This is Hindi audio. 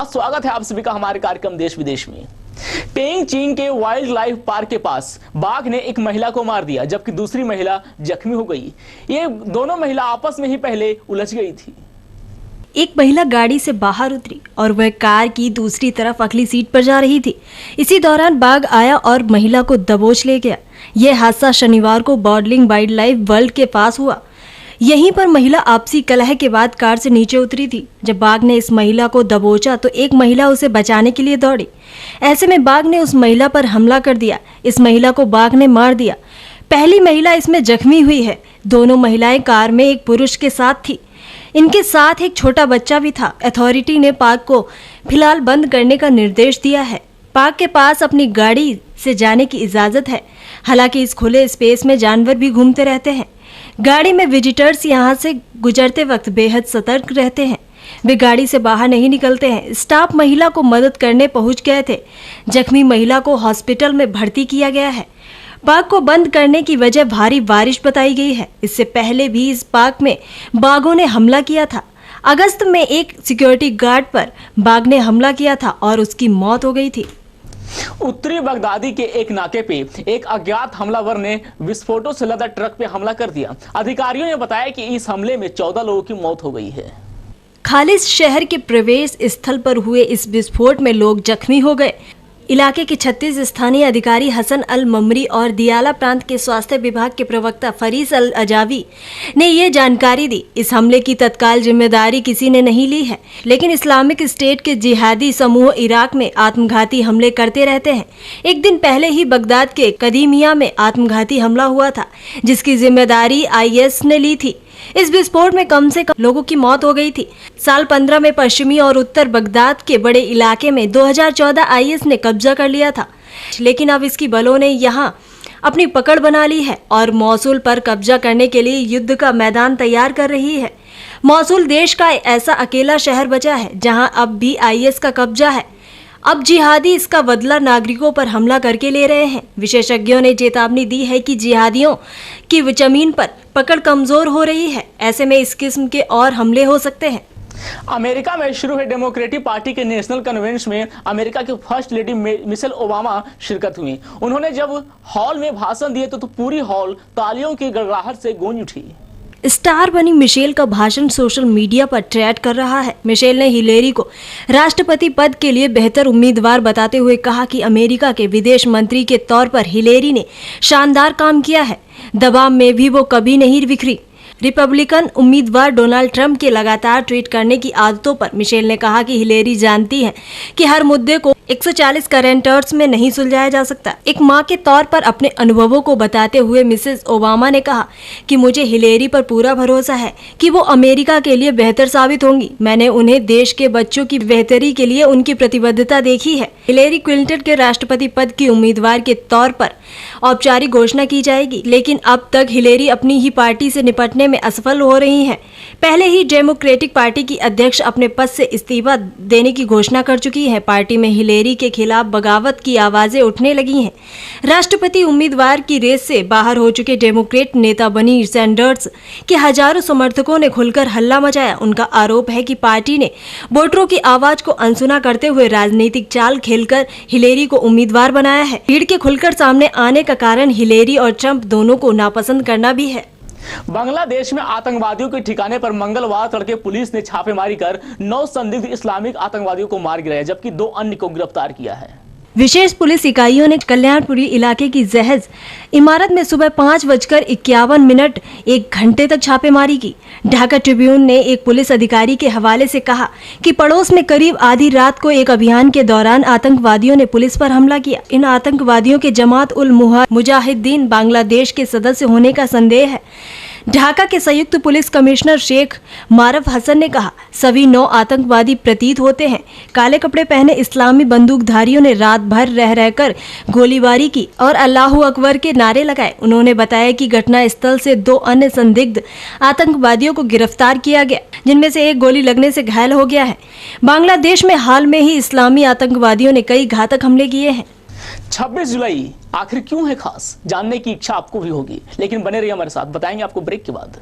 स्वागत है आप सभी का हमारे कार्यक्रम देश विदेश में। पेंग चीन के वाइल्ड लाइफ पार्क के पास बाघ ने एक महिला को मार दिया, जबकि दूसरी महिला जख्मी हो गई। ये दोनों महिला आपस में ही पहले उलझ गई थी। एक महिला गाड़ी से बाहर उतरी और वह कार की दूसरी तरफ अगली सीट पर जा रही थी। इसी दौरान बाघ आया और महिला को दबोच ले गया। यह हादसा शनिवार को बॉर्डलिंग वाइल्ड लाइफ वर्ल्ड के पास हुआ। यहीं पर महिला आपसी कलह के बाद कार से नीचे उतरी थी। जब बाघ ने इस महिला को दबोचा तो एक महिला उसे बचाने के लिए दौड़ी। ऐसे में बाघ ने उस महिला पर हमला कर दिया। इस महिला को बाघ ने मार दिया। पहली महिला इसमें जख्मी हुई है। दोनों महिलाएं कार में एक पुरुष के साथ थी। इनके साथ एक छोटा बच्चा भी था। अथॉरिटी ने पार्क को फिलहाल बंद करने का निर्देश दिया है। पार्क के पास अपनी गाड़ी से जाने की इजाजत है। हालांकि इस खुले स्पेस में जानवर भी घूमते रहते हैं। गाड़ी में विजिटर्स यहां से गुजरते वक्त बेहद सतर्क रहते हैं। वे गाड़ी से बाहर नहीं निकलते हैं। स्टाफ महिला को मदद करने पहुंच गए थे। जख्मी महिला को हॉस्पिटल में भर्ती किया गया है। पार्क को बंद करने की वजह भारी बारिश बताई गई है। इससे पहले भी इस पार्क में बाघों ने हमला किया था। अगस्त में एक सिक्योरिटी गार्ड पर बाघ ने हमला किया था और उसकी मौत हो गई थी। उत्तरी बगदादी के एक नाके पे एक अज्ञात हमलावर ने विस्फोटों से लदा ट्रक पे हमला कर दिया। अधिकारियों ने बताया कि इस हमले में 14 लोगों की मौत हो गई है। खालिस शहर के प्रवेश स्थल पर हुए इस विस्फोट में लोग जख्मी हो गए। इलाके के 36 स्थानीय अधिकारी हसन अल ममरी और दियाला प्रांत के स्वास्थ्य विभाग के प्रवक्ता फरीस अल अजावी ने ये जानकारी दी। इस हमले की तत्काल जिम्मेदारी किसी ने नहीं ली है, लेकिन इस्लामिक स्टेट के जिहादी समूह इराक में आत्मघाती हमले करते रहते हैं। एक दिन पहले ही बगदाद के कदीमिया में आत्मघाती हमला हुआ था, जिसकी जिम्मेदारी IS ने ली थी। इस विस्फोट में कम से कम लोगों की मौत हो गई थी। साल 15 में पश्चिमी और उत्तर बगदाद के बड़े इलाके में 2014 IS ने कब्जा कर लिया था, लेकिन अब इसकी बलों ने यहां अपनी पकड़ बना ली है और मौसूल पर कब्जा करने के लिए युद्ध का मैदान तैयार कर रही है। मौसूल देश का ऐसा अकेला शहर बचा है जहां अब भी IS का कब्जा है। अब जिहादी इसका बदला नागरिकों पर हमला करके ले रहे हैं। विशेषज्ञों ने चेतावनी दी है कि जिहादियों की जमीन पर पकड़ कमजोर हो रही है। ऐसे में इस किस्म के और हमले हो सकते हैं। अमेरिका में शुरू हुए डेमोक्रेटिक पार्टी के नेशनल कन्वेंशन में अमेरिका के फर्स्ट लेडी मिशेल ओबामा शिरकत हुई। उन्होंने जब हॉल में भाषण दिए तो पूरी हॉल तालियों की गड़गड़ाहट से गूंज उठी। स्टार बनी मिशेल का भाषण सोशल मीडिया पर ट्रेंड कर रहा है। मिशेल ने हिलेरी को राष्ट्रपति पद के लिए बेहतर उम्मीदवार बताते हुए कहा कि अमेरिका के विदेश मंत्री के तौर पर हिलेरी ने शानदार काम किया है। दबाव में भी वो कभी नहीं बिखरी। रिपब्लिकन उम्मीदवार डोनाल्ड ट्रंप के लगातार ट्वीट करने की आदतों पर मिशेल ने कहा कि हिलेरी जानती है कि हर मुद्दे को 140 करेंटर्स में नहीं सुलझाया जा सकता। एक मां के तौर पर अपने अनुभवों को बताते हुए मिसेस ओबामा ने कहा कि मुझे हिलेरी पर पूरा भरोसा है कि वो अमेरिका के लिए बेहतर साबित होंगी। मैंने उन्हें देश के बच्चों की बेहतरी के लिए उनकी प्रतिबद्धता देखी है। हिलेरी क्लिंटन के राष्ट्रपति पद की उम्मीदवार के तौर पर औपचारिक घोषणा की जाएगी, लेकिन अब तक हिलेरी अपनी ही पार्टी से निपटने में असफल हो रही हैं। पहले ही डेमोक्रेटिक पार्टी की अध्यक्ष अपने पद से इस्तीफा देने की घोषणा कर चुकी है। पार्टी में हिलेरी के खिलाफ बगावत की आवाजें उठने लगी हैं। राष्ट्रपति उम्मीदवार की रेस से बाहर हो चुके डेमोक्रेट नेता बनी सैंडर्स के हजारों समर्थकों ने खुलकर हल्ला मचाया। उनका आरोप है कि पार्टी ने वोटरों की आवाज को अनसुना करते हुए राजनीतिक चाल खेलकर हिलेरी को उम्मीदवार बनाया है। भीड़ के खुलकर सामने आने का कारण हिलेरी और ट्रंप दोनों को नापसंद करना भी है। बांग्लादेश में आतंकवादियों के ठिकाने पर मंगलवार तड़के पुलिस ने छापेमारी कर 9 संदिग्ध इस्लामिक आतंकवादियों को मार गिराया, जबकि 2 अन्य को गिरफ्तार किया है। विशेष पुलिस इकाइयों ने कल्याणपुरी इलाके की जहेज इमारत में सुबह 5:51 1 घंटे तक छापेमारी की। ढाका ट्रिब्यून ने एक पुलिस अधिकारी के हवाले से कहा कि पड़ोस में करीब आधी रात को एक अभियान के दौरान आतंकवादियों ने पुलिस पर हमला किया। इन आतंकवादियों के जमात उल मुजाहिदीन बांग्लादेश के सदस्य होने का संदेह है। ढाका के संयुक्त पुलिस कमिश्नर शेख मारफ हसन ने कहा, सभी 9 आतंकवादी प्रतीत होते हैं। काले कपड़े पहने इस्लामी बंदूकधारियों ने रात भर रह रहकर गोलीबारी की और अल्लाहू अकबर के नारे लगाए। उन्होंने बताया कि घटना स्थल से 2 अन्य संदिग्ध आतंकवादियों को गिरफ्तार किया गया, जिनमें से एक गोली लगने से घायल हो गया है। बांग्लादेश में हाल में ही इस्लामी आतंकवादियों ने कई घातक हमले किए हैं। 26 जुलाई आखिर क्यों है खास, जानने की इच्छा आपको भी होगी, लेकिन बने रहिए हमारे साथ, बताएंगे आपको ब्रेक के बाद।